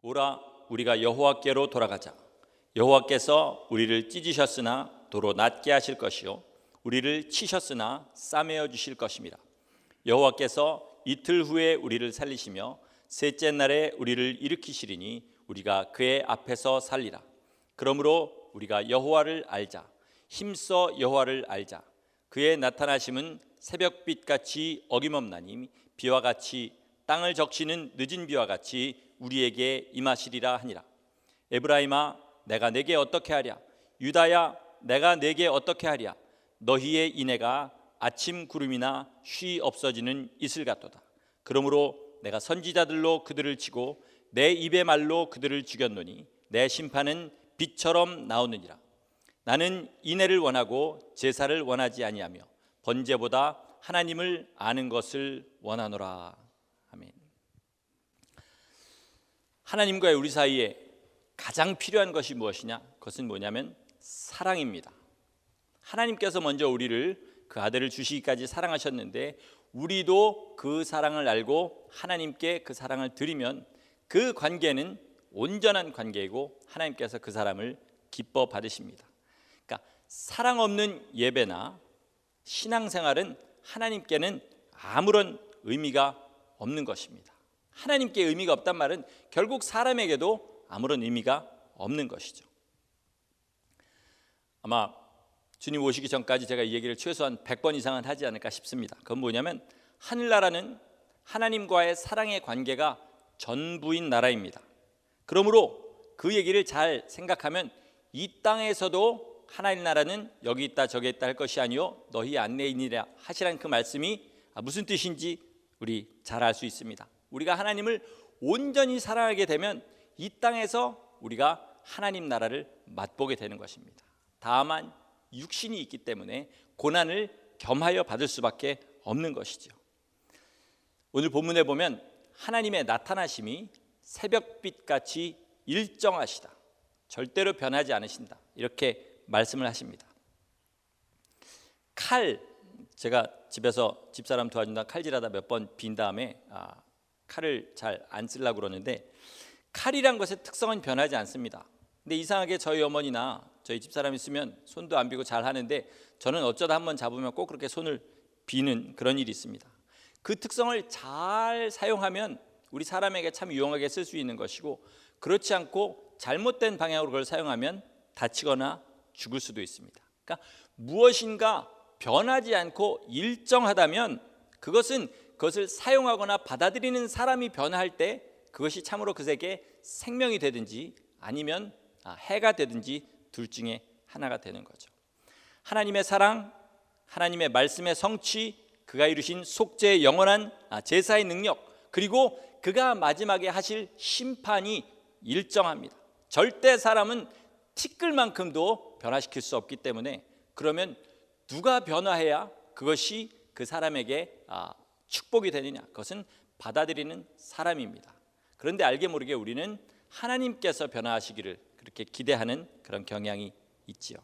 오라 우리가 여호와께로 돌아가자. 여호와께서 우리를 찢으셨으나 도로 낫게 하실 것이요 우리를 치셨으나 싸매어 주실 것입니다. 여호와께서 이틀 후에 우리를 살리시며 셋째 날에 우리를 일으키시리니 우리가 그의 앞에서 살리라. 그러므로 우리가 여호와를 알자. 힘써 여호와를 알자. 그의 나타나심은 새벽빛같이 어김없나니 비와 같이 땅을 적시는 늦은 비와 같이 우리에게 임하시리라 하니라. 에브라임아 내가 내게 어떻게 하랴. 유다야 내가 내게 어떻게 하랴. 너희의 인애가 아침 구름이나 쉬 없어지는 이슬 같도다. 그러므로 내가 선지자들로 그들을 치고 내 입의 말로 그들을 죽였노니 내 심판은 빛처럼 나오느니라. 나는 인애를 원하고 제사를 원하지 아니하며 번제보다 하나님을 아는 것을 원하노라. 아멘. 하나님과의 우리 사이에 가장 필요한 것이 무엇이냐? 그것은 뭐냐면 사랑입니다. 하나님께서 먼저 우리를 그 아들을 주시기까지 사랑하셨는데 우리도 그 사랑을 알고 하나님께 그 사랑을 드리면 그 관계는 온전한 관계이고 하나님께서 그 사람을 기뻐 받으십니다. 그러니까 사랑 없는 예배나 신앙생활은 하나님께는 아무런 의미가 없는 것입니다. 하나님께 의미가 없단 말은 결국 사람에게도 아무런 의미가 없는 것이죠. 아마 주님 오시기 전까지 제가 이 얘기를 최소한 100번 이상은 하지 않을까 싶습니다. 그건 뭐냐면 하늘나라는 하나님과의 사랑의 관계가 전부인 나라입니다. 그러므로 그 얘기를 잘 생각하면 이 땅에서도 하나님 나라는 여기 있다 저기 있다 할 것이 아니요 너희 안내인이라 하시라는 그 말씀이 무슨 뜻인지 우리 잘 알 수 있습니다. 우리가 하나님을 온전히 사랑하게 되면 이 땅에서 우리가 하나님 나라를 맛보게 되는 것입니다. 다만 육신이 있기 때문에 고난을 겸하여 받을 수밖에 없는 것이죠. 오늘 본문에 보면 하나님의 나타나심이 새벽빛같이 일정하시다. 절대로 변하지 않으신다. 이렇게 말씀을 하십니다. 칼, 제가 집에서 집사람 도와준다 칼질하다 몇 번 빈 다음에 칼을 잘 안 쓰려고 그러는데 칼이란 것의 특성은 변하지 않습니다. 근데 이상하게 저희 어머니나 저희 집사람이 쓰면 손도 안 비고 잘 하는데 저는 어쩌다 한번 잡으면 꼭 그렇게 손을 비는 그런 일이 있습니다. 그 특성을 잘 사용하면 우리 사람에게 참 유용하게 쓸 수 있는 것이고 그렇지 않고 잘못된 방향으로 그걸 사용하면 다치거나 죽을 수도 있습니다. 그러니까 무엇인가 변하지 않고 일정하다면 그것을 사용하거나 받아들이는 사람이 변화할 때 그것이 참으로 그에게 생명이 되든지 아니면 해가 되든지 둘 중에 하나가 되는 거죠. 하나님의 사랑, 하나님의 말씀의 성취, 그가 이루신 속죄의 영원한 제사의 능력, 그리고 그가 마지막에 하실 심판이 일정합니다. 절대 사람은 티끌만큼도 변화시킬 수 없기 때문에 그러면 누가 변화해야 그것이 그 사람에게 축복이 되느냐? 그것은 받아들이는 사람입니다. 그런데 알게 모르게 우리는 하나님께서 변화하시기를 그렇게 기대하는 그런 경향이 있지요.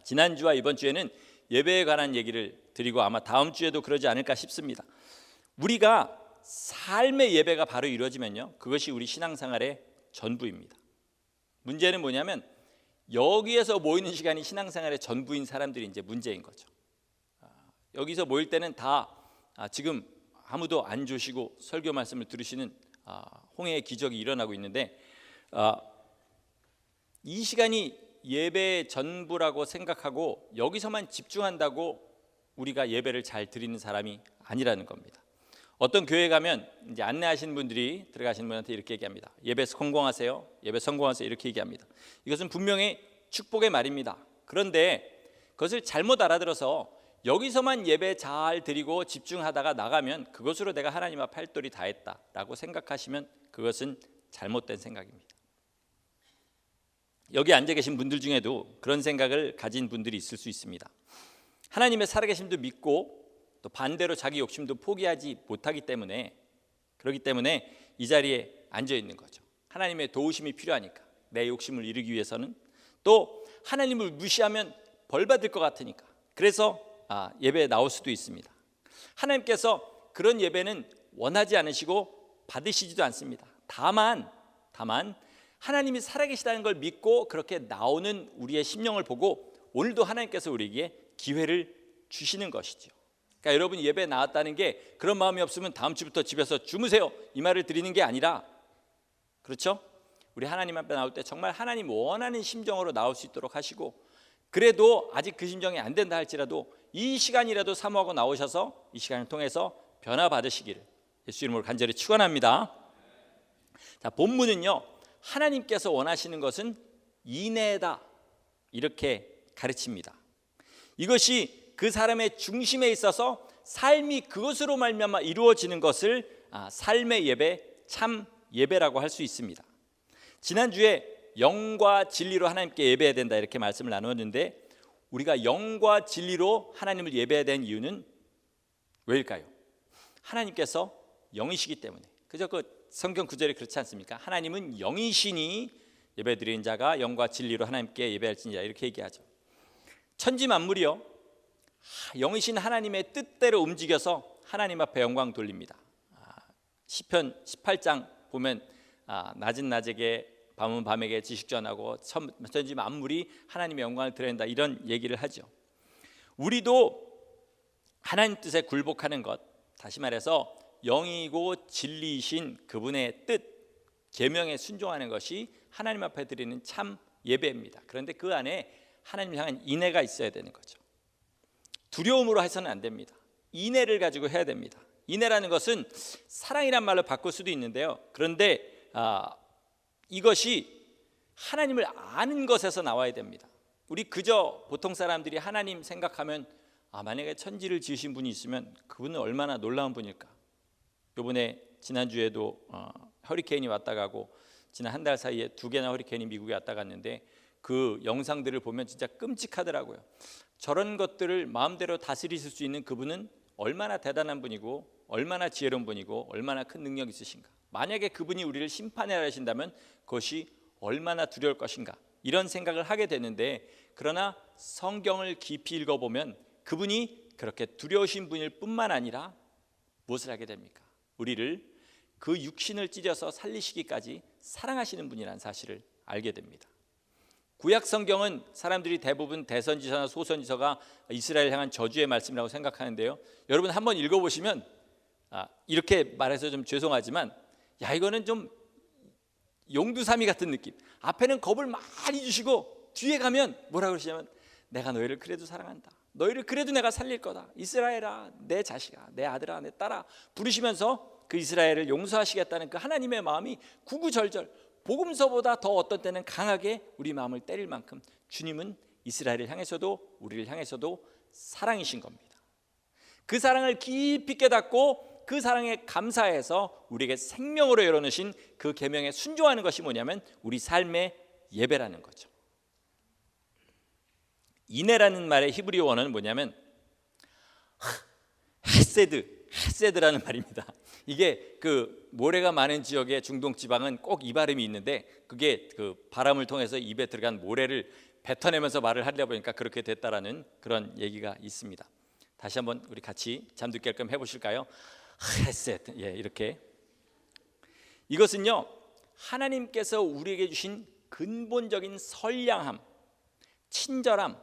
지난주와 이번 주에는 예배에 관한 얘기를 드리고 아마 다음 주에도 그러지 않을까 싶습니다. 우리가 삶의 예배가 바로 이루어지면요, 그것이 우리 신앙생활의 전부입니다. 문제는 뭐냐면 여기에서 모이는 시간이 신앙생활의 전부인 사람들이 이제 문제인 거죠. 여기서 모일 때는 다 지금 아무도 안 주시고 설교 말씀을 들으시는 홍해의 기적이 일어나고 있는데 이 시간이 예배의 전부라고 생각하고 여기서만 집중한다고 우리가 예배를 잘 드리는 사람이 아니라는 겁니다. 어떤 교회 가면 이제 안내하시는 분들이 들어가시는 분한테 이렇게 얘기합니다. 예배 성공하세요. 예배 성공하세요. 이렇게 얘기합니다. 이것은 분명히 축복의 말입니다. 그런데 그것을 잘못 알아들어서 여기서만 예배 잘 드리고 집중하다가 나가면 그것으로 내가 하나님 앞 팔도리 다 했다라고 생각하시면 그것은 잘못된 생각입니다. 여기 앉아 계신 분들 중에도 그런 생각을 가진 분들이 있을 수 있습니다. 하나님의 살아계심도 믿고 또 반대로 자기 욕심도 포기하지 못하기 때문에 그렇기 때문에 이 자리에 앉아 있는 거죠. 하나님의 도우심이 필요하니까 내 욕심을 이루기 위해서는 또 하나님을 무시하면 벌 받을 것 같으니까 그래서 예배에 나올 수도 있습니다. 하나님께서 그런 예배는 원하지 않으시고 받으시지도 않습니다. 다만 다만 하나님이 살아계시다는 걸 믿고 그렇게 나오는 우리의 심령을 보고 오늘도 하나님께서 우리에게 기회를 주시는 것이죠. 그러니까 여러분 예배에 나왔다는 게 그런 마음이 없으면 다음 주부터 집에서 주무세요 이 말을 드리는 게 아니라, 그렇죠? 우리 하나님 앞에 나올 때 정말 하나님 원하는 심정으로 나올 수 있도록 하시고, 그래도 아직 그 심정이 안 된다 할지라도 이 시간이라도 사모하고 나오셔서 이 시간을 통해서 변화받으시기를 예수 이름으로 간절히 축원합니다. 자, 본문은요, 하나님께서 원하시는 것은 인애다 이렇게 가르칩니다. 이것이 그 사람의 중심에 있어서 삶이 그것으로 말미암아 이루어지는 것을 삶의 예배, 참 예배라고 할 수 있습니다. 지난주에 영과 진리로 하나님께 예배해야 된다 이렇게 말씀을 나누었는데, 우리가 영과 진리로 하나님을 예배해야 되는 이유는 왜일까요? 하나님께서 영이시기 때문에. 그저 그 성경 구절이 그렇지 않습니까? 하나님은 영이시니 예배드리는 자가 영과 진리로 하나님께 예배할지니라 이렇게 얘기하죠. 천지 만물이요, 영이신 하나님의 뜻대로 움직여서 하나님 앞에 영광 돌립니다. 시편 18장 보면 낮은 낮에게 밤은 밤에게 지식 전하고 천지 만물이 하나님의 영광을 드러낸다 이런 얘기를 하죠. 우리도 하나님 뜻에 굴복하는 것, 다시 말해서 영이고 진리이신 그분의 뜻, 계명에 순종하는 것이 하나님 앞에 드리는 참 예배입니다. 그런데 그 안에 하나님을 향한 인애가 있어야 되는 거죠. 두려움으로 해서는 안 됩니다. 인애를 가지고 해야 됩니다. 인애라는 것은 사랑이란 말로 바꿀 수도 있는데요, 그런데 이것이 하나님을 아는 것에서 나와야 됩니다. 우리 그저 보통 사람들이 하나님 생각하면 만약에 천지를 지으신 분이 있으면 그분은 얼마나 놀라운 분일까. 이번에 지난주에도 허리케인이 왔다 가고 지난 한 달 사이에 2개나 허리케인이 미국에 왔다 갔는데 그 영상들을 보면 진짜 끔찍하더라고요. 저런 것들을 마음대로 다스리실 수 있는 그분은 얼마나 대단한 분이고 얼마나 지혜로운 분이고 얼마나 큰 능력이 있으신가. 만약에 그분이 우리를 심판해야 하신다면 그것이 얼마나 두려울 것인가, 이런 생각을 하게 되는데, 그러나 성경을 깊이 읽어보면 그분이 그렇게 두려우신 분일 뿐만 아니라 무엇을 하게 됩니까? 우리를 그 육신을 찢어서 살리시기까지 사랑하시는 분이라는 사실을 알게 됩니다. 구약 성경은 사람들이 대부분 대선지서나 소선지서가 이스라엘 향한 저주의 말씀이라고 생각하는데요, 여러분 한번 읽어보시면 이렇게 말해서 좀 죄송하지만 이거는 좀 용두사미 같은 느낌. 앞에는 겁을 많이 주시고 뒤에 가면 뭐라 그러시냐면 내가 너희를 그래도 사랑한다, 너희를 그래도 내가 살릴 거다, 이스라엘아 내 자식아 내 아들아 내 딸아 부르시면서 그 이스라엘을 용서하시겠다는 그 하나님의 마음이 구구절절 복음서보다 더 어떤 때는 강하게 우리 마음을 때릴 만큼 주님은 이스라엘을 향해서도 우리를 향해서도 사랑이신 겁니다. 그 사랑을 깊이 깨닫고 그 사랑에 감사해서 우리에게 생명으로 열어놓으신 그 계명에 순종하는 것이 뭐냐면 우리 삶의 예배라는 거죠. 인애라는 말의 히브리 원어는 뭐냐면 헤세드라는 말입니다. 이게 그 모래가 많은 지역의 중동 지방은 꼭 이 발음이 있는데, 그게 그 바람을 통해서 입에 들어간 모래를 뱉어내면서 말을 하려 보니까 그렇게 됐다라는 그런 얘기가 있습니다. 다시 한번 우리 같이 잠들 겸 해보실까요? 헤세드, 이렇게. 이것은요, 하나님께서 우리에게 주신 근본적인 선량함, 친절함,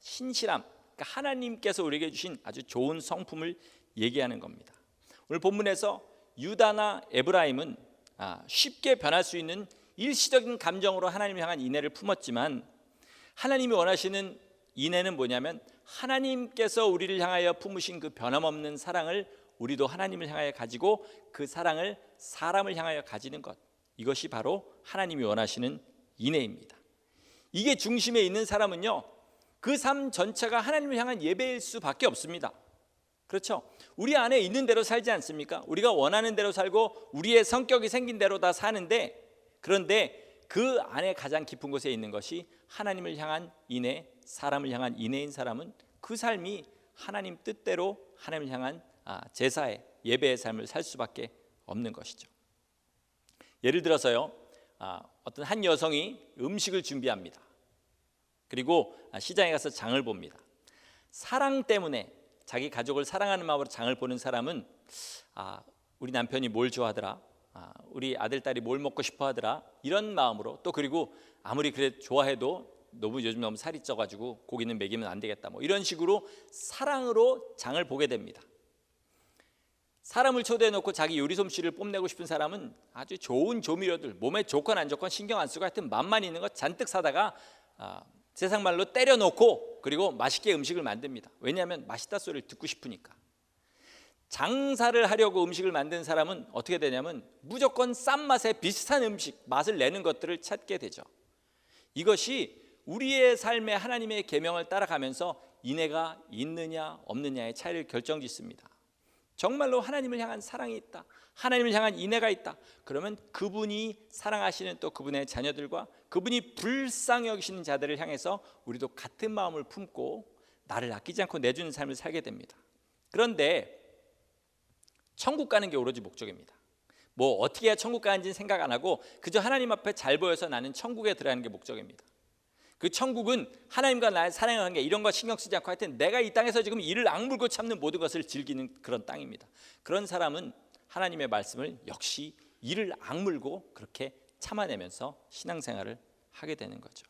신실함, 그러니까 하나님께서 우리에게 주신 아주 좋은 성품을 얘기하는 겁니다. 오늘 본문에서 유다나 에브라임은 쉽게 변할 수 있는 일시적인 감정으로 하나님을 향한 인애를 품었지만, 하나님이 원하시는 인애는 뭐냐면 하나님께서 우리를 향하여 품으신 그 변함없는 사랑을 우리도 하나님을 향하여 가지고 그 사랑을 사람을 향하여 가지는 것, 이것이 바로 하나님이 원하시는 인애입니다. 이게 중심에 있는 사람은요, 그 삶 전체가 하나님을 향한 예배일 수밖에 없습니다. 그렇죠? 우리 안에 있는 대로 살지 않습니까? 우리가 원하는 대로 살고 우리의 성격이 생긴 대로 다 사는데, 그런데 그 안에 가장 깊은 곳에 있는 것이 하나님을 향한 인애, 사람을 향한 인애인 사람은 그 삶이 하나님 뜻대로 하나님을 향한 제사의 예배의 삶을 살 수밖에 없는 것이죠. 예를 들어서요, 어떤 한 여성이 음식을 준비합니다. 그리고 시장에 가서 장을 봅니다. 사랑 때문에 자기 가족을 사랑하는 마음으로 장을 보는 사람은 우리 남편이 뭘 좋아하더라, 우리 아들 딸이 뭘 먹고 싶어 하더라, 이런 마음으로, 또 그리고 아무리 그래 좋아해도 요즘 너무 살이 쪄가지고 고기는 먹이면 안 되겠다, 뭐 이런 식으로 사랑으로 장을 보게 됩니다. 사람을 초대해 놓고 자기 요리 솜씨를 뽐내고 싶은 사람은 아주 좋은 조미료들, 몸에 좋건 안 좋건 신경 안 쓰고 하여튼 맛만 있는 거 잔뜩 사다가 세상 말로 때려 놓고 그리고 맛있게 음식을 만듭니다. 왜냐하면 맛있다 소리를 듣고 싶으니까. 장사를 하려고 음식을 만든 사람은 어떻게 되냐면 무조건 싼 맛에 비슷한 음식, 맛을 내는 것들을 찾게 되죠. 이것이 우리의 삶에 하나님의 계명을 따라가면서 인애가 있느냐 없느냐의 차이를 결정짓습니다. 정말로 하나님을 향한 사랑이 있다, 하나님을 향한 인애가 있다, 그러면 그분이 사랑하시는 또 그분의 자녀들과 그분이 불쌍히 여기시는 자들을 향해서 우리도 같은 마음을 품고 나를 아끼지 않고 내주는 삶을 살게 됩니다. 그런데 천국 가는 게 오로지 목적입니다. 뭐 어떻게 해야 천국 가는지는 생각 안 하고 그저 하나님 앞에 잘 보여서 나는 천국에 들어가는 게 목적입니다. 그 천국은 하나님과 나의 사랑의 관계, 이런 거 신경 쓰지 않고 하여튼 내가 이 땅에서 지금 이를 악물고 참는 모든 것을 즐기는 그런 땅입니다. 그런 사람은 하나님의 말씀을 역시 이를 악물고 그렇게 참아내면서 신앙생활을 하게 되는 거죠.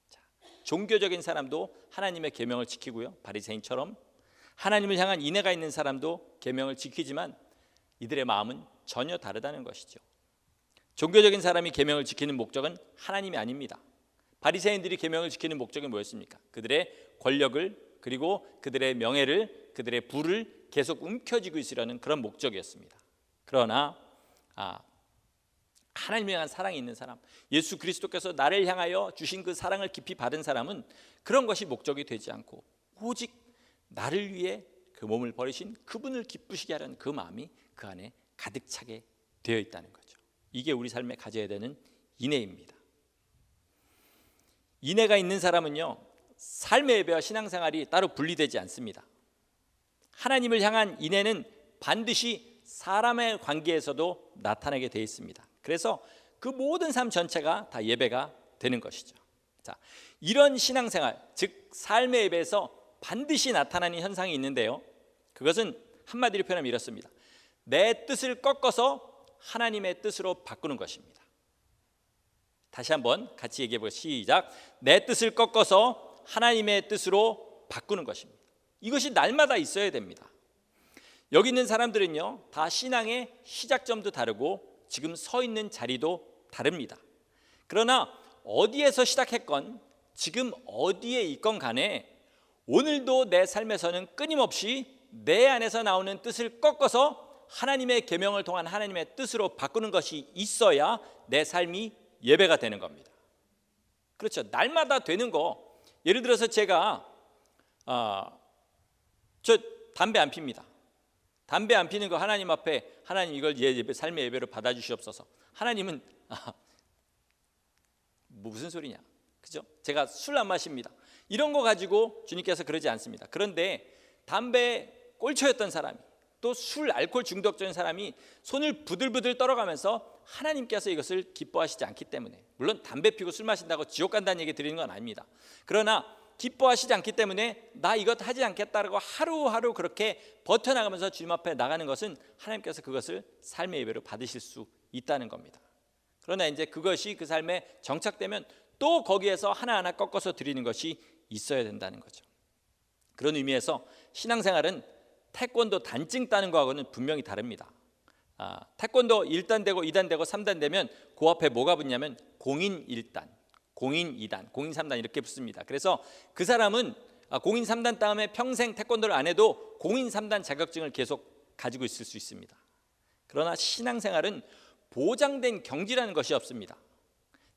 자, 종교적인 사람도 하나님의 계명을 지키고요, 바리새인처럼 하나님을 향한 인애가 있는 사람도 계명을 지키지만 이들의 마음은 전혀 다르다는 것이죠. 종교적인 사람이 계명을 지키는 목적은 하나님이 아닙니다. 바리새인들이 계명을 지키는 목적이 뭐였습니까? 그들의 권력을, 그리고 그들의 명예를, 그들의 부를 계속 움켜쥐고 있으려는 그런 목적이었습니다. 그러나 하나님을 향한 사랑이 있는 사람, 예수 그리스도께서 나를 향하여 주신 그 사랑을 깊이 받은 사람은 그런 것이 목적이 되지 않고 오직 나를 위해 그 몸을 버리신 그분을 기쁘시게 하려는 그 마음이 그 안에 가득 차게 되어 있다는 거죠. 이게 우리 삶에 가져야 되는 인애입니다. 인애가 있는 사람은요, 삶의 예배와 신앙생활이 따로 분리되지 않습니다. 하나님을 향한 인애는 반드시 사람의 관계에서도 나타나게 되어 있습니다. 그래서 그 모든 삶 전체가 다 예배가 되는 것이죠. 자, 이런 신앙생활, 즉 삶의 예배에서 반드시 나타나는 현상이 있는데요, 그것은 한마디로 표현하면 이렇습니다. 내 뜻을 꺾어서 하나님의 뜻으로 바꾸는 것입니다. 다시 한번 같이 얘기해 보겠습니다. 시작. 내 뜻을 꺾어서 하나님의 뜻으로 바꾸는 것입니다. 이것이 날마다 있어야 됩니다. 여기 있는 사람들은요, 다 신앙의 시작점도 다르고 지금 서 있는 자리도 다릅니다. 그러나 어디에서 시작했건 지금 어디에 있건 간에 오늘도 내 삶에서는 끊임없이 내 안에서 나오는 뜻을 꺾어서 하나님의 계명을 통한 하나님의 뜻으로 바꾸는 것이 있어야 내 삶이 예배가 되는 겁니다. 그렇죠. 날마다 되는 거, 예를 들어서 제가 저 담배 안 핍니다. 담배 안 피는 거 하나님 앞에, 하나님 이걸 예배, 삶의 예배로 받아주시옵소서. 하나님은 무슨 소리냐, 그죠? 제가 술 안 마십니다. 이런 거 가지고 주님께서 그러지 않습니다. 그런데 담배 꼴초였던 사람이, 또 술, 알코올 중독적인 사람이 손을 부들부들 떨어가면서 하나님께서 이것을 기뻐하시지 않기 때문에, 물론 담배 피고 술 마신다고 지옥 간다는 얘기 드리는 건 아닙니다. 그러나 기뻐하시지 않기 때문에 나 이것 하지 않겠다라고 하루하루 그렇게 버텨나가면서 주님 앞에 나가는 것은 하나님께서 그것을 삶의 예배로 받으실 수 있다는 겁니다. 그러나 이제 그것이 그 삶에 정착되면 또 거기에서 하나하나 꺾어서 드리는 것이 있어야 된다는 거죠. 그런 의미에서 신앙생활은 태권도 단증 따는 거하고는 분명히 다릅니다. 태권도 1단 되고 2단 되고 3단 되면 그 앞에 뭐가 붙냐면 공인 1단, 공인 2단, 공인 3단 이렇게 붙습니다. 그래서 그 사람은 공인 3단 다음에 평생 태권도를 안 해도 공인 3단 자격증을 계속 가지고 있을 수 있습니다. 그러나 신앙생활은 보장된 경지라는 것이 없습니다.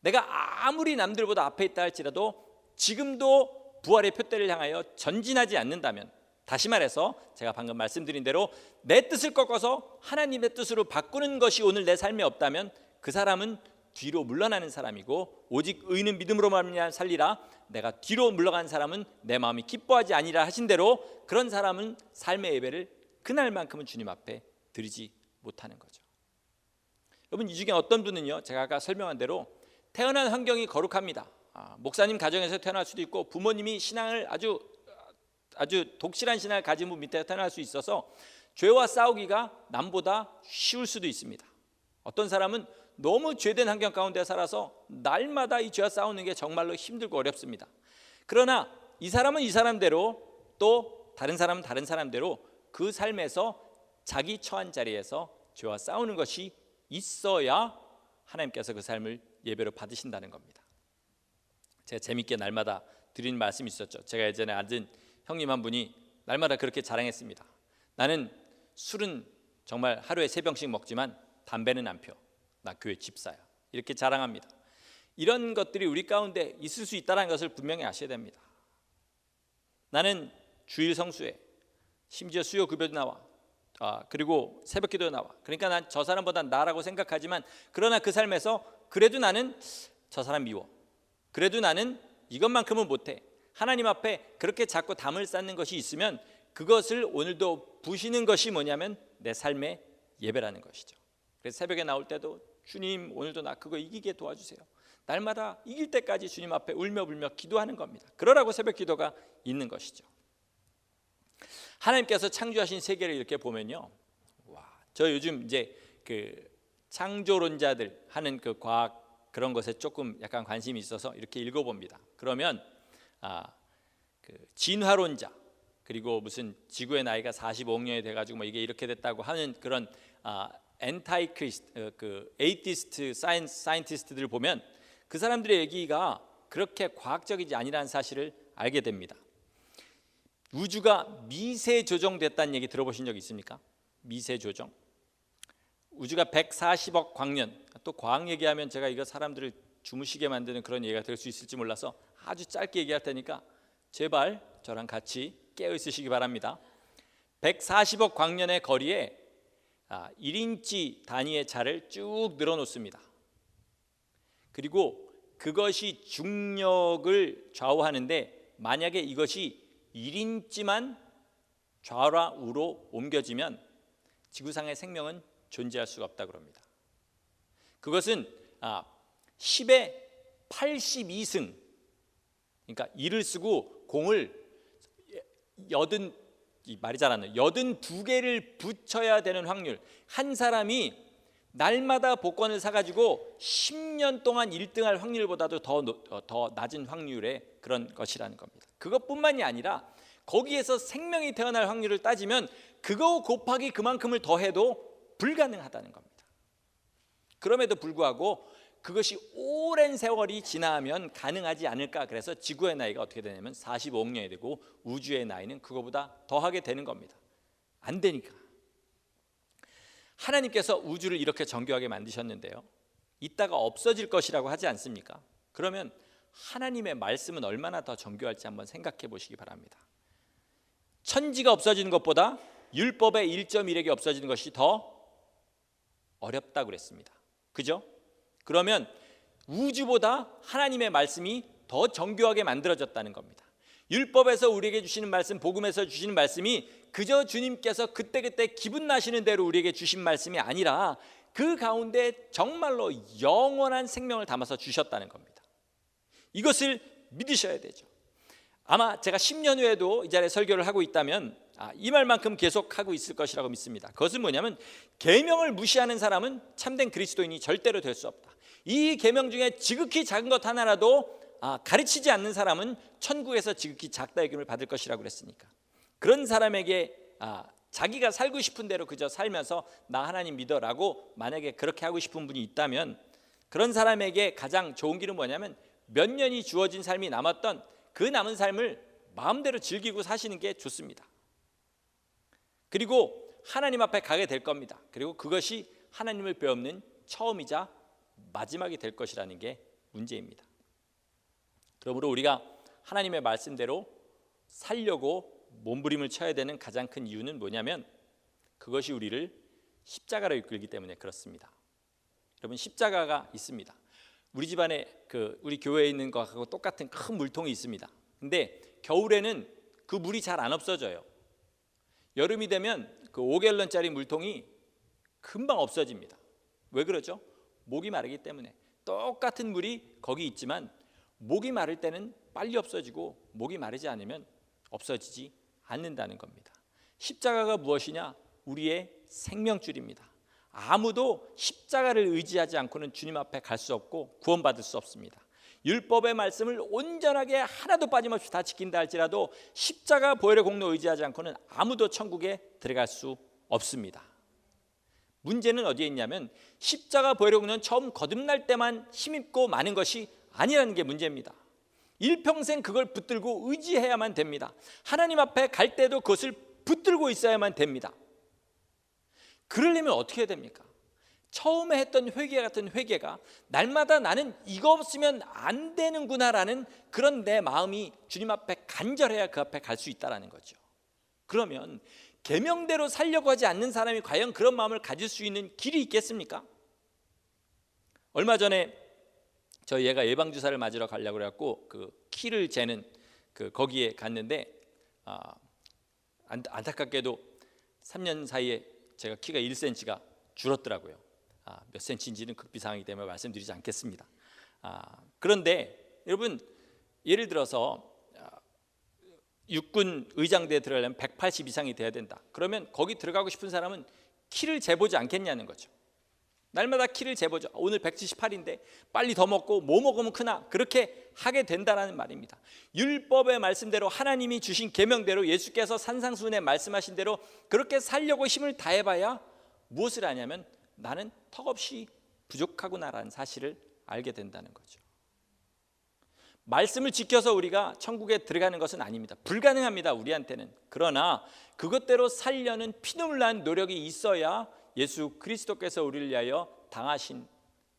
내가 아무리 남들보다 앞에 있다 할지라도 지금도 부활의 표대를 향하여 전진하지 않는다면, 다시 말해서 제가 방금 말씀드린 대로 내 뜻을 꺾어서 하나님의 뜻으로 바꾸는 것이 오늘 내 삶에 없다면 그 사람은 뒤로 물러나는 사람이고, 오직 의인은 믿음으로 말미암아 살리라, 내가 뒤로 물러간 사람은 내 마음이 기뻐하지 아니라 하신 대로 그런 사람은 삶의 예배를 그날만큼은 주님 앞에 드리지 못하는 거죠. 여러분, 이 중에 어떤 분은요, 제가 아까 설명한 대로 태어난 환경이 거룩합니다. 목사님 가정에서 태어날 수도 있고 부모님이 신앙을 아주 독실한 신앙을 가진 분 밑에 태어날 수 있어서 죄와 싸우기가 남보다 쉬울 수도 있습니다. 어떤 사람은 너무 죄된 환경 가운데 살아서 날마다 이 죄와 싸우는 게 정말로 힘들고 어렵습니다. 그러나 이 사람은 이 사람대로, 또 다른 사람은 다른 사람대로 그 삶에서 자기 처한 자리에서 죄와 싸우는 것이 있어야 하나님께서 그 삶을 예배로 받으신다는 겁니다. 제가 재밌게 날마다 드리는 말씀이 있었죠. 제가 예전에 아는 형님 한 분이 날마다 그렇게 자랑했습니다. 나는 술은 정말 하루에 3병씩 먹지만 담배는 안 펴. 나 교회 집사야. 이렇게 자랑합니다. 이런 것들이 우리 가운데 있을 수 있다는 것을 분명히 아셔야 됩니다. 나는 주일 성수에, 심지어 수요 급여도 나와, 그리고 새벽 기도도 나와. 그러니까 난 저 사람보다 나라고 생각하지만, 그러나 그 삶에서 그래도 나는 저 사람 미워. 그래도 나는 이것만큼은 못해. 하나님 앞에 그렇게 자꾸 담을 쌓는 것이 있으면 그것을 오늘도 부시는 것이 뭐냐면 내 삶의 예배라는 것이죠. 그래서 새벽에 나올 때도 주님 오늘도 나 그거 이기게 도와주세요. 날마다 이길 때까지 주님 앞에 울며 불며 기도하는 겁니다. 그러라고 새벽 기도가 있는 것이죠. 하나님께서 창조하신 세계를 이렇게 보면요, 저 요즘 이제 그 창조론자들 하는 그 과학 그런 것에 조금 약간 관심이 있어서 이렇게 읽어봅니다. 그러면 그 진화론자, 그리고 무슨 지구의 나이가 45억 년이 돼가지고 뭐 이게 이렇게 됐다고 하는 그런 엔타이크리스트, 그 에이티스트 사이언티스트들을 보면 그 사람들의 얘기가 그렇게 과학적이지 아니라는 사실을 알게 됩니다. 우주가 미세 조정됐다는 얘기 들어보신 적 있습니까? 미세 조정. 우주가 140억 광년, 또 과학 얘기하면 제가 이거 사람들을 주무시게 만드는 그런 얘기가 될 수 있을지 몰라서 아주 짧게 얘기할 테니까 제발 저랑 같이 깨어 있으시기 바랍니다. 140억 광년의 거리에 1인치 단위의 자를 쭉 늘어놓습니다. 그리고 그것이 중력을 좌우하는데 만약에 이것이 1인치만 좌와 우로 옮겨지면 지구상의 생명은 존재할 수가 없다고 합니다. 그것은 10의 82승, 그러니까 1을 쓰고 공을 82개를 붙여야 되는 확률. 한 사람이 날마다 복권을 사가지고 10년 동안 1등할 확률보다도 더 낮은 확률의 그런 것이라는 겁니다. 그것뿐만이 아니라 거기에서 생명이 태어날 확률을 따지면 그거 곱하기 그만큼을 더해도 불가능하다는 겁니다. 그럼에도 불구하고 그것이 오랜 세월이 지나면 가능하지 않을까. 그래서 지구의 나이가 어떻게 되냐면 45억 년이 되고 우주의 나이는 그거보다 더하게 되는 겁니다. 안 되니까. 하나님께서 우주를 이렇게 정교하게 만드셨는데요, 이따가 없어질 것이라고 하지 않습니까? 그러면 하나님의 말씀은 얼마나 더 정교할지 한번 생각해 보시기 바랍니다. 천지가 없어지는 것보다 율법의 1.1획이 없어지는 것이 더 어렵다고 그랬습니다. 그죠? 그러면 우주보다 하나님의 말씀이 더 정교하게 만들어졌다는 겁니다. 율법에서 우리에게 주시는 말씀, 복음에서 주시는 말씀이 그저 주님께서 그때그때 기분 나시는 대로 우리에게 주신 말씀이 아니라 그 가운데 정말로 영원한 생명을 담아서 주셨다는 겁니다. 이것을 믿으셔야 되죠. 아마 제가 10년 후에도 이 자리에 설교를 하고 있다면 이 말만큼 계속하고 있을 것이라고 믿습니다. 그것은 뭐냐면 계명을 무시하는 사람은 참된 그리스도인이 절대로 될 수 없다. 이 계명 중에 지극히 작은 것 하나라도 가르치지 않는 사람은 천국에서 지극히 작다 여김을 받을 것이라고 그랬으니까, 그런 사람에게 자기가 살고 싶은 대로 그저 살면서 나 하나님 믿어라고 만약에 그렇게 하고 싶은 분이 있다면 그런 사람에게 가장 좋은 길은 뭐냐면 몇 년이 주어진 삶이 남았던 그 남은 삶을 마음대로 즐기고 사시는 게 좋습니다. 그리고 하나님 앞에 가게 될 겁니다. 그리고 그것이 하나님을 배우는 처음이자 마지막이 될 것이라는 게 문제입니다. 그러므로 우리가 하나님의 말씀대로 살려고 몸부림을 쳐야 되는 가장 큰 이유는 뭐냐면 그것이 우리를 십자가로 이끌기 때문에 그렇습니다. 여러분, 십자가가 있습니다. 우리 집안에 우리 교회에 있는 것하고 똑같은 큰 물통이 있습니다. 근데 겨울에는 그 물이 잘 안 없어져요. 여름이 되면 그 5갤런짜리 물통이 금방 없어집니다. 왜 그러죠? 목이 마르기 때문에. 똑같은 물이 거기 있지만 목이 마를 때는 빨리 없어지고 목이 마르지 않으면 없어지지 않는다는 겁니다. 십자가가 무엇이냐? 우리의 생명줄입니다. 아무도 십자가를 의지하지 않고는 주님 앞에 갈 수 없고 구원받을 수 없습니다. 율법의 말씀을 온전하게 하나도 빠짐없이 다 지킨다 할지라도 십자가 보혈의 공로 의지하지 않고는 아무도 천국에 들어갈 수 없습니다. 문제는 어디에 있냐면 십자가 보혈의 공로는 처음 거듭날 때만 힘입고 마는 것이 아니라는 게 문제입니다. 일평생 그걸 붙들고 의지해야만 됩니다. 하나님 앞에 갈 때도 그것을 붙들고 있어야만 됩니다. 그러려면 어떻게 해야 됩니까? 처음에 했던 회개 같은 회개가 날마다 나는 이거 없으면 안 되는구나라는 그런 내 마음이 주님 앞에 간절해야 그 앞에 갈 수 있다는 거죠. 그러면 계명대로 살려고 하지 않는 사람이 과연 그런 마음을 가질 수 있는 길이 있겠습니까? 얼마 전에 저희 애가 예방주사를 맞으러 가려고 그래갖고 그 키를 재는 거기에 갔는데 안타깝게도 3년 사이에 제가 키가 1cm가 줄었더라고요. 몇 cm인지는 극비상이기 때문에 말씀드리지 않겠습니다. 그런데 여러분 예를 들어서 육군 의장대에 들어가려면 180 이상이 돼야 된다. 그러면 거기 들어가고 싶은 사람은 키를 재보지 않겠냐는 거죠. 날마다 키를 재보죠. 오늘 178인데 빨리 더 먹고 뭐 먹으면 크나 그렇게 하게 된다는 말입니다. 율법의 말씀대로 하나님이 주신 계명대로 예수께서 산상수훈에 말씀하신 대로 그렇게 살려고 힘을 다해봐야 무엇을 하냐면 나는 턱없이 부족하구나라는 사실을 알게 된다는 거죠. 말씀을 지켜서 우리가 천국에 들어가는 것은 아닙니다. 불가능합니다, 우리한테는. 그러나 그것대로 살려는 피눈물 난 노력이 있어야 예수 그리스도께서 우리를 위하여 당하신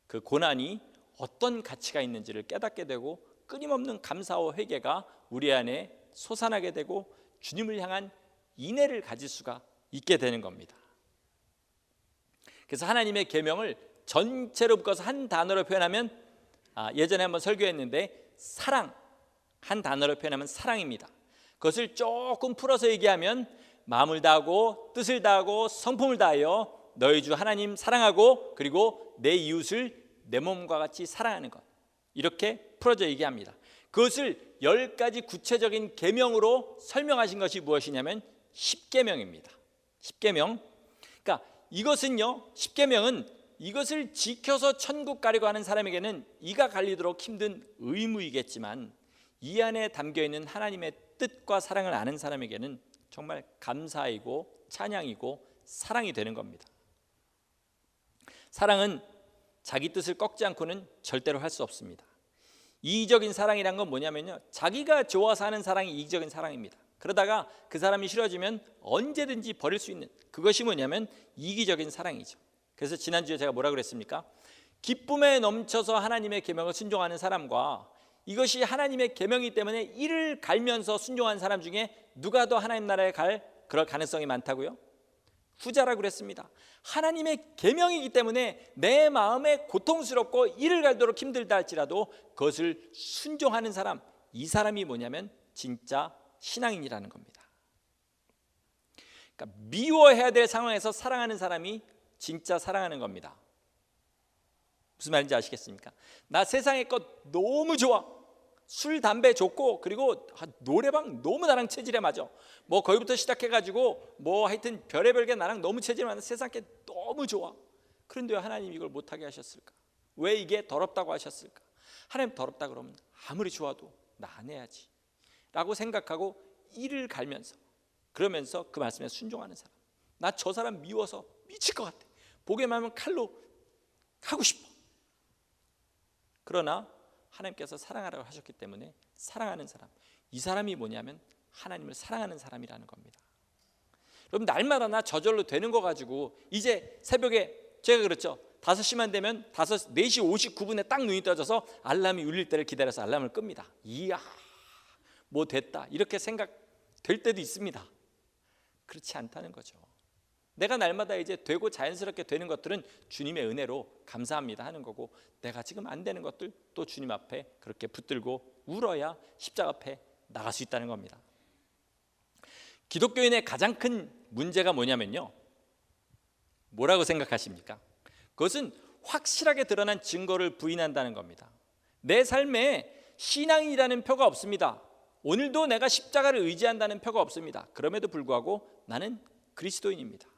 그 고난이 어떤 가치가 있는지를 깨닫게 되고 끊임없는 감사와 회개가 우리 안에 솟아나게 되고 주님을 향한 인애를 가질 수가 있게 되는 겁니다. 그래서 하나님의 계명을 전체로 묶어서 한 단어로 표현하면 예전에 한번 설교했는데 사랑, 한 단어로 표현하면 사랑입니다. 그것을 조금 풀어서 얘기하면 마음을 다하고 뜻을 다하고 성품을 다하여 너희 주 하나님 사랑하고 그리고 내 이웃을 내 몸과 같이 사랑하는 것, 이렇게 풀어져 얘기합니다. 그것을 10가지 구체적인 계명으로 설명하신 것이 무엇이냐면 십계명입니다. 십계명. 그러니까 이것은요, 십계명은 이것을 지켜서 천국 가려고 하는 사람에게는 이가 갈리도록 힘든 의무이겠지만 이 안에 담겨있는 하나님의 뜻과 사랑을 아는 사람에게는 정말 감사이고 찬양이고 사랑이 되는 겁니다. 사랑은 자기 뜻을 꺾지 않고는 절대로 할 수 없습니다. 이기적인 사랑이란 건 뭐냐면요, 자기가 좋아서 하는 사랑이 이기적인 사랑입니다. 그러다가 그 사람이 싫어지면 언제든지 버릴 수 있는, 그것이 뭐냐면 이기적인 사랑이죠. 그래서 지난주에 제가 뭐라 그랬습니까? 기쁨에 넘쳐서 하나님의 계명을 순종하는 사람과 이것이 하나님의 계명이기 때문에 이를 갈면서 순종하는 사람 중에 누가 더 하나님 나라에 갈 그럴 가능성이 많다고요? 후자라고 그랬습니다. 하나님의 계명이기 때문에 내 마음에 고통스럽고 이를 갈도록 힘들다 할지라도 그것을 순종하는 사람, 이 사람이 뭐냐면 진짜 신앙인이라는 겁니다. 그러니까 미워해야 될 상황에서 사랑하는 사람이 진짜 사랑하는 겁니다. 무슨 말인지 아시겠습니까? 나 세상의 것 너무 좋아. 술, 담배 좋고 그리고 노래방 너무 나랑 체질에 맞아. 뭐 거기부터 시작해가지고 뭐 하여튼 별의별 게 나랑 너무 체질에 맞는 세상 게 너무 좋아. 그런데 왜 하나님 이걸 못하게 하셨을까? 왜 이게 더럽다고 하셨을까? 하나님 더럽다 그러면 아무리 좋아도 나 안 해야지 라고 생각하고 이를 갈면서 그러면서 그 말씀에 순종하는 사람, 나 저 사람 미워서 미칠 것 같아. 보기만 하면 칼로 하고 싶어. 그러나 하나님께서 사랑하라고 하셨기 때문에 사랑하는 사람, 이 사람이 뭐냐면 하나님을 사랑하는 사람이라는 겁니다. 여러분 날마다 나 저절로 되는 거 가지고 이제 새벽에 제가 그렇죠, 5시만 되면 4시 59분에 딱 눈이 떠져서 알람이 울릴 때를 기다려서 알람을 끕니다. 이야 뭐 됐다 이렇게 생각될 때도 있습니다. 그렇지 않다는 거죠. 내가 날마다 이제 되고 자연스럽게 되는 것들은 주님의 은혜로 감사합니다 하는 거고, 내가 지금 안 되는 것들 또 주님 앞에 그렇게 붙들고 울어야 십자가 앞에 나갈 수 있다는 겁니다. 기독교인의 가장 큰 문제가 뭐냐면요, 뭐라고 생각하십니까? 그것은 확실하게 드러난 증거를 부인한다는 겁니다. 내 삶에 신앙이라는 표가 없습니다. 오늘도 내가 십자가를 의지한다는 표가 없습니다. 그럼에도 불구하고 나는 그리스도인입니다.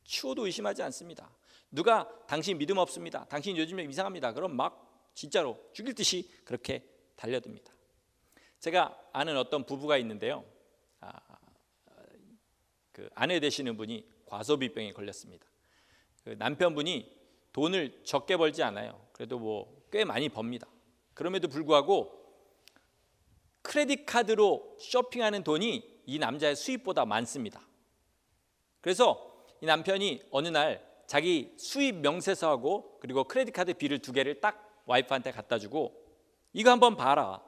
추워도 의심하지 않습니다. 누가 당신 믿음 없습니다, 당신 요즘에 이상합니다, 그럼 막 진짜로 죽일 듯이 그렇게 달려듭니다. 제가 아는 어떤 부부가 있는데요, 그 아내 되시는 분이 과소비병에 걸렸습니다. 그 남편분이 돈을 적게 벌지 않아요. 그래도 뭐 꽤 많이 법니다. 그럼에도 불구하고 크레딧 카드로 쇼핑하는 돈이 이 남자의 수입보다 많습니다. 그래서 이 남편이 어느 날 자기 수입 명세서하고 그리고 크레딧 카드 비를 2개를 딱 와이프한테 갖다 주고, 이거 한번 봐라,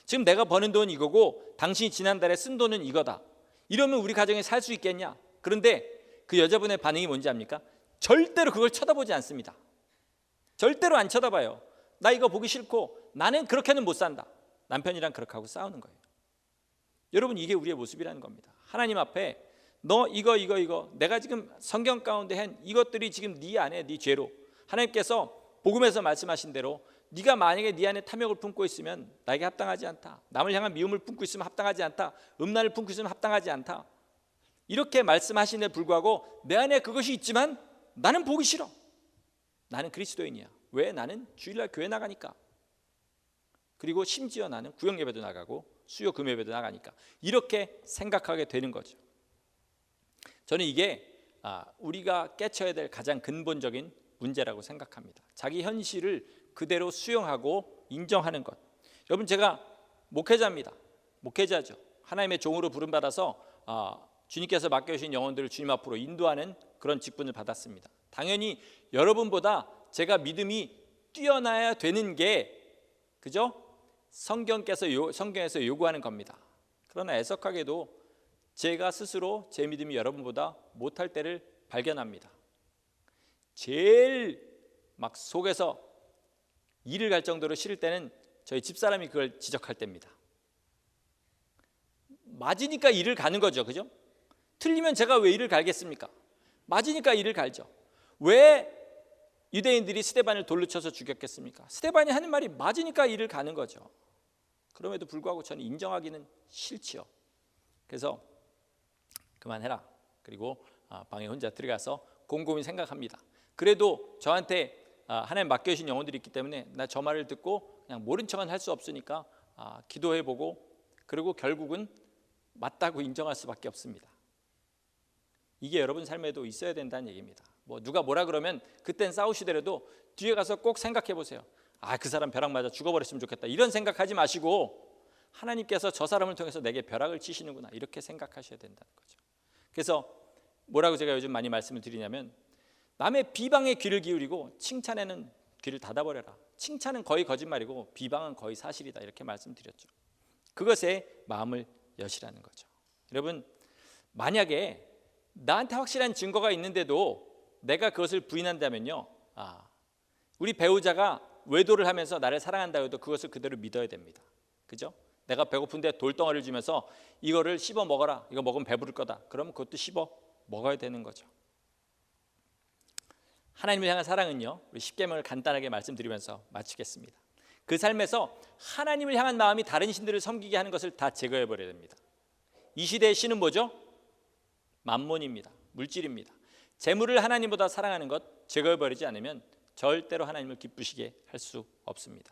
지금 내가 버는 돈 이거고 당신이 지난달에 쓴 돈은 이거다, 이러면 우리 가정에 살 수 있겠냐? 그런데 그 여자분의 반응이 뭔지 압니까? 절대로 그걸 쳐다보지 않습니다. 절대로 안 쳐다봐요. 나 이거 보기 싫고 나는 그렇게는 못 산다. 남편이랑 그렇게 하고 싸우는 거예요. 여러분, 이게 우리의 모습이라는 겁니다. 하나님 앞에 너 이거 내가 지금 성경 가운데 한 이것들이 지금 네 안에 네 죄로, 하나님께서 복음에서 말씀하신 대로 네가 만약에 네 안에 탐욕을 품고 있으면 나에게 합당하지 않다, 남을 향한 미움을 품고 있으면 합당하지 않다, 음란을 품고 있으면 합당하지 않다, 이렇게 말씀하신 데 불구하고 내 안에 그것이 있지만 나는 보기 싫어. 나는 그리스도인이야. 왜? 나는 주일날 교회 나가니까. 그리고 심지어 나는 구역 예배도 나가고 수요 금 예배도 나가니까. 이렇게 생각하게 되는 거죠. 저는 이게 우리가 깨쳐야 될 가장 근본적인 문제라고 생각합니다. 자기 현실을 그대로 수용하고 인정하는 것. 여러분, 제가 목회자입니다. 목회자죠. 하나님의 종으로 부름받아서 주님께서 맡겨주신 영혼들을 주님 앞으로 인도하는 그런 직분을 받았습니다. 당연히 여러분보다 제가 믿음이 뛰어나야 되는 게, 그죠? 성경에서 요구하는 겁니다. 그러나 애석하게도 제가 스스로 제 믿음이 여러분보다 못할 때를 발견합니다. 제일 막 속에서 이를 갈 정도로 싫을 때는 저희 집사람이 그걸 지적할 때입니다. 맞으니까 이를 가는 거죠, 그죠? 틀리면 제가 왜 이를 갈겠습니까? 맞으니까 이를 갈죠. 왜 유대인들이 스데반을 돌로 쳐서 죽였겠습니까? 스데반이 하는 말이 맞으니까 이를 가는 거죠. 그럼에도 불구하고 저는 인정하기는 싫지요. 그래서 그만해라. 그리고 방에 혼자 들어가서 곰곰이 생각합니다. 그래도 저한테 하나님 맡겨주신 영혼들이 있기 때문에 나 저 말을 듣고 그냥 모른 척은 할 수 없으니까 기도해보고, 그리고 결국은 맞다고 인정할 수밖에 없습니다. 이게 여러분 삶에도 있어야 된다는 얘기입니다. 뭐 누가 뭐라 그러면 그땐 싸우시더라도 뒤에 가서 꼭 생각해 보세요. 그 사람 벼락 맞아 죽어버렸으면 좋겠다, 이런 생각하지 마시고 하나님께서 저 사람을 통해서 내게 벼락을 치시는구나, 이렇게 생각하셔야 된다는 거죠. 그래서 뭐라고 제가 요즘 많이 말씀을 드리냐면, 남의 비방에 귀를 기울이고 칭찬에는 귀를 닫아버려라. 칭찬은 거의 거짓말이고 비방은 거의 사실이다, 이렇게 말씀드렸죠. 그것에 마음을 여시라는 거죠. 여러분, 만약에 나한테 확실한 증거가 있는데도 내가 그것을 부인한다면요, 우리 배우자가 외도를 하면서 나를 사랑한다고 해도 그것을 그대로 믿어야 됩니다. 그죠? 내가 배고픈데 돌덩어리를 주면서 이거를 씹어 먹어라, 이거 먹으면 배부를 거다, 그러면 그것도 씹어 먹어야 되는 거죠. 하나님을 향한 사랑은요, 우리 10계명을 간단하게 말씀드리면서 마치겠습니다. 그 삶에서 하나님을 향한 마음이 다른 신들을 섬기게 하는 것을 다 제거해 버려야 됩니다. 이 시대의 신은 뭐죠? 만몬입니다. 물질입니다. 재물을 하나님보다 사랑하는 것 제거해 버리지 않으면 절대로 하나님을 기쁘시게 할 수 없습니다.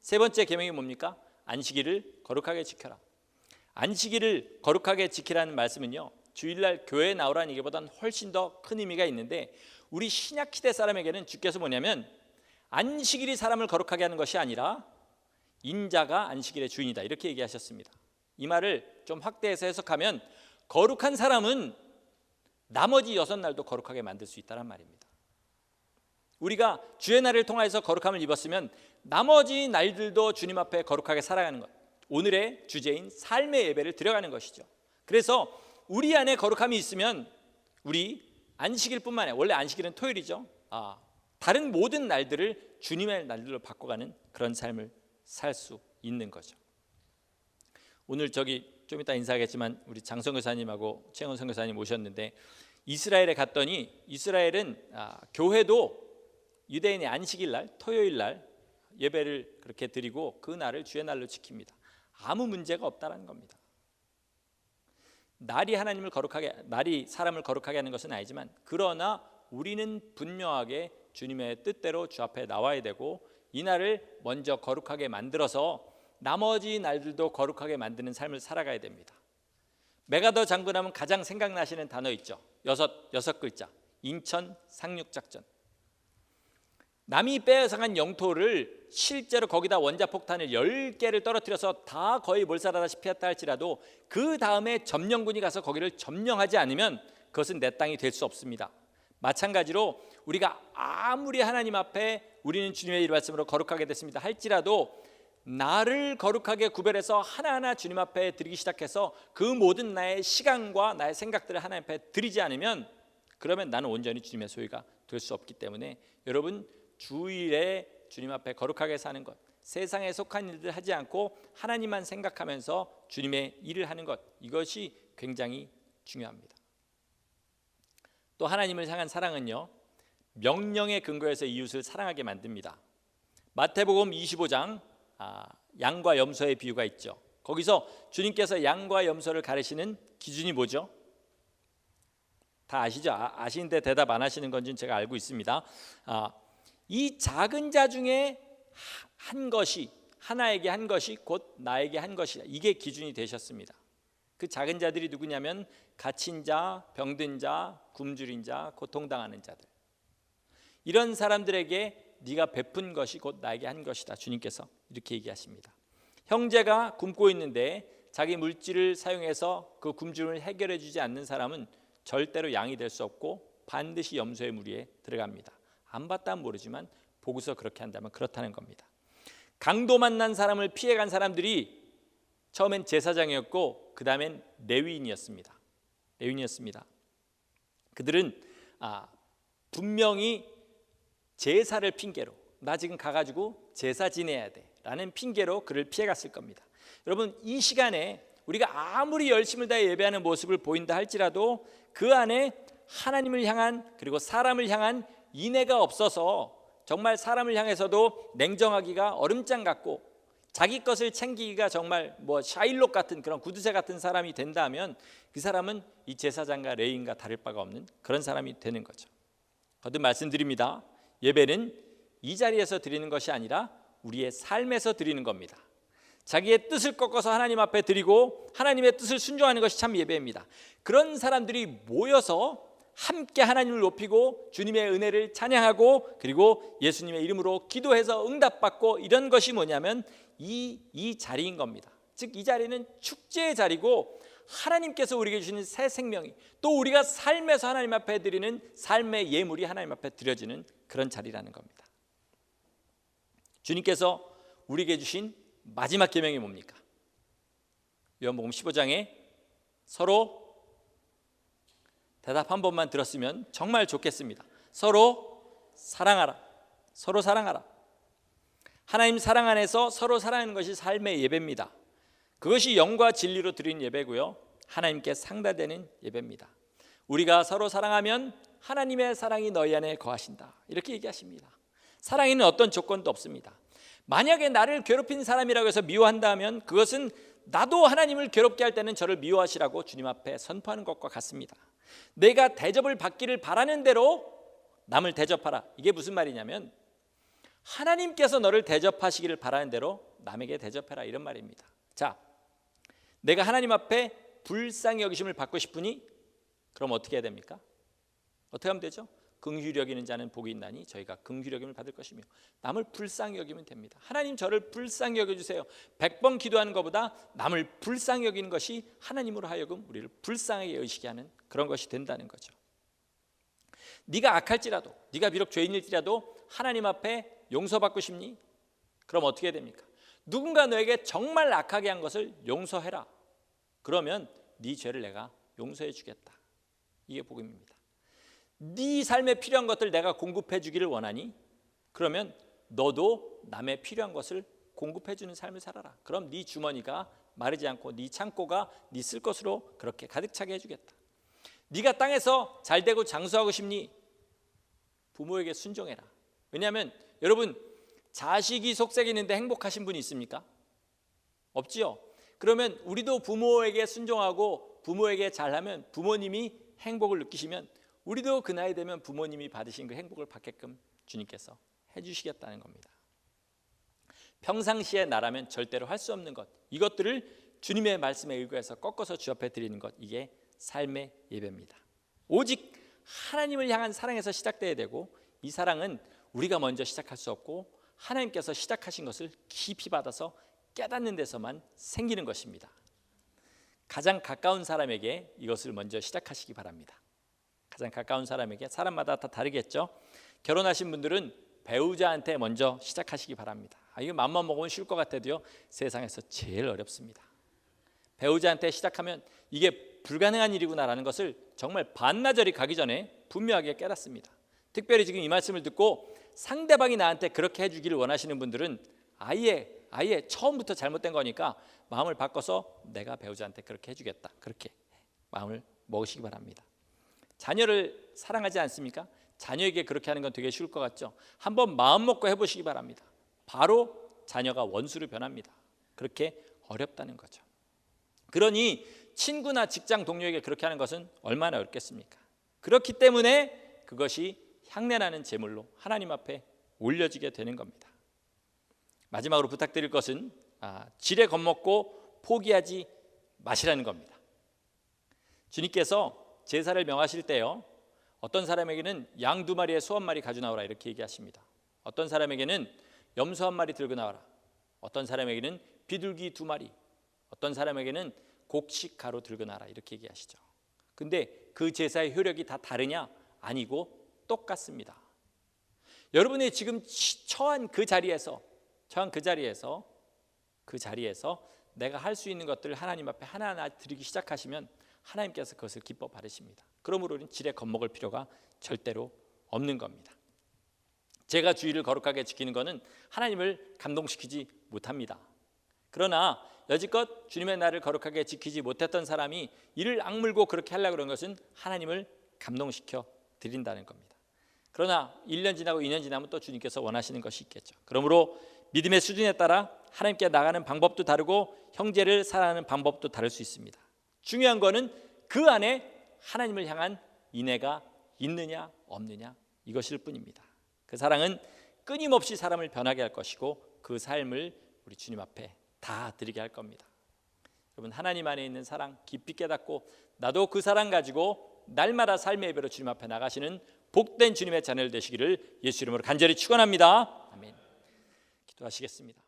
세 번째 계명이 뭡니까? 안식일을 거룩하게 지켜라. 안식일을 거룩하게 지키라는 말씀은요, 주일날 교회에 나오라는 얘기보다는 훨씬 더 큰 의미가 있는데, 우리 신약시대 사람에게는 주께서 뭐냐면 안식일이 사람을 거룩하게 하는 것이 아니라 인자가 안식일의 주인이다, 이렇게 얘기하셨습니다. 이 말을 좀 확대해서 해석하면 거룩한 사람은 나머지 6날도 거룩하게 만들 수 있다는 말입니다. 우리가 주의 날을 통해서 거룩함을 입었으면 나머지 날들도 주님 앞에 거룩하게 살아가는 것, 오늘의 주제인 삶의 예배를 드려가는 것이죠. 그래서 우리 안에 거룩함이 있으면 우리 안식일뿐만 아니라, 원래 안식일은 토요일이죠. 다른 모든 날들을 주님의 날들로 바꿔가는 그런 삶을 살 수 있는 거죠. 오늘 좀 이따 인사하겠지만 우리 장성 교사님하고 최영원 선교사님 오셨는데, 이스라엘에 갔더니 이스라엘은 교회도 유대인의 안식일 날, 토요일 날 예배를 그렇게 드리고 그 날을 주의 날로 지킵니다. 아무 문제가 없다는 겁니다. 날이 사람을 거룩하게 하는 것은 아니지만, 그러나 우리는 분명하게 주님의 뜻대로 주 앞에 나와야 되고 이 날을 먼저 거룩하게 만들어서 나머지 날들도 거룩하게 만드는 삶을 살아가야 됩니다. 메가더 장군하면 가장 생각나시는 단어 있죠. 여섯 글자. 인천 상륙작전. 남이 빼앗아간 영토를 실제로 거기다 원자폭탄을 10개를 떨어뜨려서 다 거의 몰살하다시피 했다 할지라도 그 다음에 점령군이 가서 거기를 점령하지 않으면 그것은 내 땅이 될 수 없습니다. 마찬가지로 우리가 아무리 하나님 앞에 우리는 주님의 일말씀으로 거룩하게 됐습니다 할지라도 나를 거룩하게 구별해서 하나하나 주님 앞에 드리기 시작해서 그 모든 나의 시간과 나의 생각들을 하나님 앞에 드리지 않으면 그러면 나는 온전히 주님의 소유가 될 수 없기 때문에 여러분 주일에 주님 앞에 거룩하게 사는 것, 세상에 속한 일들 하지 않고 하나님만 생각하면서 주님의 일을 하는 것, 이것이 굉장히 중요합니다. 또 하나님을 향한 사랑은요, 명령에 근거해서 이웃을 사랑하게 만듭니다. 마태복음 25장 양과 염소의 비유가 있죠. 거기서 주님께서 양과 염소를 가르치는 기준이 뭐죠? 다 아시죠? 아시는데 대답 안 하시는 건지는 제가 알고 있습니다. 이 작은 자 중에 한 것이, 하나에게 한 것이 곧 나에게 한 것이다. 이게 기준이 되셨습니다. 그 작은 자들이 누구냐면 갇힌 자, 병든 자, 굶주린 자, 고통당하는 자들. 이런 사람들에게 네가 베푼 것이 곧 나에게 한 것이다. 주님께서 이렇게 얘기하십니다. 형제가 굶고 있는데 자기 물질을 사용해서 그 굶주림을 해결해 주지 않는 사람은 절대로 양이 될 수 없고 반드시 염소의 무리에 들어갑니다. 안 봤다면 모르지만 보고서 그렇게 한다면 그렇다는 겁니다. 강도 만난 사람을 피해간 사람들이 처음엔 제사장이었고 그 다음엔 레위인이었습니다. 그들은 분명히 제사를 핑계로 나 지금 가가지고 제사 지내야 돼 라는 핑계로 그를 피해갔을 겁니다. 여러분 이 시간에 우리가 아무리 열심을 다해 예배하는 모습을 보인다 할지라도 그 안에 하나님을 향한 그리고 사람을 향한 인애가 없어서 정말 사람을 향해서도 냉정하기가 얼음장 같고 자기 것을 챙기기가 정말 샤일록 같은 그런 구두쇠 같은 사람이 된다면 그 사람은 이 제사장과 레위인과 다를 바가 없는 그런 사람이 되는 거죠. 거듭 말씀드립니다. 예배는 이 자리에서 드리는 것이 아니라 우리의 삶에서 드리는 겁니다. 자기의 뜻을 꺾어서 하나님 앞에 드리고 하나님의 뜻을 순종하는 것이 참 예배입니다. 그런 사람들이 모여서 함께 하나님을 높이고 주님의 은혜를 찬양하고 그리고 예수님의 이름으로 기도해서 응답받고 이런 것이 뭐냐면 이 자리인 겁니다. 즉 이 자리는 축제의 자리고 하나님께서 우리에게 주시는 새 생명이 또 우리가 삶에서 하나님 앞에 드리는 삶의 예물이 하나님 앞에 드려지는 그런 자리라는 겁니다. 주님께서 우리에게 주신 마지막 계명이 뭡니까? 요한복음 15장에 서로 대답 한 번만 들었으면 정말 좋겠습니다. 서로 사랑하라. 서로 사랑하라. 하나님 사랑 안에서 서로 사랑하는 것이 삶의 예배입니다. 그것이 영과 진리로 드리는 예배고요. 하나님께 상달되는 예배입니다. 우리가 서로 사랑하면 하나님의 사랑이 너희 안에 거하신다. 이렇게 얘기하십니다. 사랑에는 어떤 조건도 없습니다. 만약에 나를 괴롭힌 사람이라고 해서 미워한다면 그것은 나도 하나님을 괴롭게 할 때는 저를 미워하시라고 주님 앞에 선포하는 것과 같습니다. 내가 대접을 받기를 바라는 대로 남을 대접하라. 이게 무슨 말이냐면 하나님께서 너를 대접하시기를 바라는 대로 남에게 대접해라 이런 말입니다. 자, 내가 하나님 앞에 불쌍히 여기심을 받고 싶으니 그럼 어떻게 해야 됩니까? 어떻게 하면 되죠? 긍휼히 여기는 자는 복이 있나니 저희가 긍휼히 여김을 받을 것이며 남을 불쌍히 여기면 됩니다. 하나님 저를 불쌍히 여겨주세요. 100번 기도하는 것보다 남을 불쌍히 여기는 것이 하나님으로 하여금 우리를 불쌍하게 여기시게 하는 그런 것이 된다는 거죠. 네가 악할지라도 네가 비록 죄인일지라도 하나님 앞에 용서받고 싶니? 그럼 어떻게 해야 됩니까? 누군가 너에게 정말 악하게 한 것을 용서해라. 그러면 네 죄를 내가 용서해 주겠다. 이게 복음입니다. 네 삶에 필요한 것들 내가 공급해 주기를 원하니? 그러면 너도 남의 필요한 것을 공급해 주는 삶을 살아라. 그럼 네 주머니가 마르지 않고 네 창고가 네 쓸 것으로 그렇게 가득 차게 해주겠다. 네가 땅에서 잘되고 장수하고 싶니? 부모에게 순종해라. 왜냐하면 여러분 자식이 속삭이는데 행복하신 분이 있습니까? 없지요. 그러면 우리도 부모에게 순종하고 부모에게 잘하면 부모님이 행복을 느끼시면 우리도 그 나이 되면 부모님이 받으신 그 행복을 받게끔 주님께서 해주시겠다는 겁니다. 평상시에 나라면 절대로 할 수 없는 것, 이것들을 주님의 말씀에 의거해서 꺾어서 주 앞에 드리는 것, 이게 삶의 예배입니다. 오직 하나님을 향한 사랑에서 시작돼야 되고, 이 사랑은 우리가 먼저 시작할 수 없고 하나님께서 시작하신 것을 깊이 받아서 깨닫는 데서만 생기는 것입니다. 가장 가까운 사람에게 이것을 먼저 시작하시기 바랍니다. 가장 가까운 사람에게, 사람마다 다 다르겠죠. 결혼하신 분들은 배우자한테 먼저 시작하시기 바랍니다. 이거 맘만 먹으면 쉬울 것 같아도요, 세상에서 제일 어렵습니다. 배우자한테 시작하면 이게 불가능한 일이구나라는 것을 정말 반나절이 가기 전에 분명하게 깨닫습니다. 특별히 지금 이 말씀을 듣고 상대방이 나한테 그렇게 해주기를 원하시는 분들은 아예 처음부터 잘못된 거니까 마음을 바꿔서 내가 배우자한테 그렇게 해주겠다, 그렇게 마음을 먹으시기 바랍니다. 자녀를 사랑하지 않습니까? 자녀에게 그렇게 하는 건 되게 쉬울 것 같죠? 한번 마음 먹고 해보시기 바랍니다. 바로 자녀가 원수로 변합니다. 그렇게 어렵다는 거죠. 그러니 친구나 직장 동료에게 그렇게 하는 것은 얼마나 어렵겠습니까? 그렇기 때문에 그것이 향내나는 제물로 하나님 앞에 올려지게 되는 겁니다. 마지막으로 부탁드릴 것은 지레 겁먹고 포기하지 마시라는 겁니다. 주님께서 제사를 명하실 때요, 어떤 사람에게는 양 2마리에 소 1마리 가져 나오라 이렇게 얘기하십니다. 어떤 사람에게는 염소 1마리 들고 나와라, 어떤 사람에게는 비둘기 2마리, 어떤 사람에게는 곡식 가루 들고 나와라 이렇게 얘기하시죠. 근데 그 제사의 효력이 다 다르냐? 아니고 똑같습니다. 여러분이 지금 처한 그 자리에서 내가 할 수 있는 것들을 하나님 앞에 하나하나 드리기 시작하시면 하나님께서 그것을 기뻐 받으십니다. 그러므로 우리는 지레 겁먹을 필요가 절대로 없는 겁니다. 제가 주일을 거룩하게 지키는 것은 하나님을 감동시키지 못합니다. 그러나 여지껏 주님의 날을 거룩하게 지키지 못했던 사람이 이를 악물고 그렇게 하려고 그런 것은 하나님을 감동시켜 드린다는 겁니다. 그러나 1년 지나고 2년 지나면 또 주님께서 원하시는 것이 있겠죠. 그러므로 믿음의 수준에 따라 하나님께 나가는 방법도 다르고 형제를 사랑하는 방법도 다를 수 있습니다. 중요한 거는 그 안에 하나님을 향한 인애가 있느냐 없느냐, 이것일 뿐입니다. 그 사랑은 끊임없이 사람을 변하게 할 것이고 그 삶을 우리 주님 앞에 다 드리게 할 겁니다. 여러분, 하나님 안에 있는 사랑 깊이 깨닫고 나도 그 사랑 가지고 날마다 삶의 예배로 주님 앞에 나가시는 복된 주님의 자녀들 되시기를 예수 이름으로 간절히 축원합니다. 아멘. 기도하시겠습니다.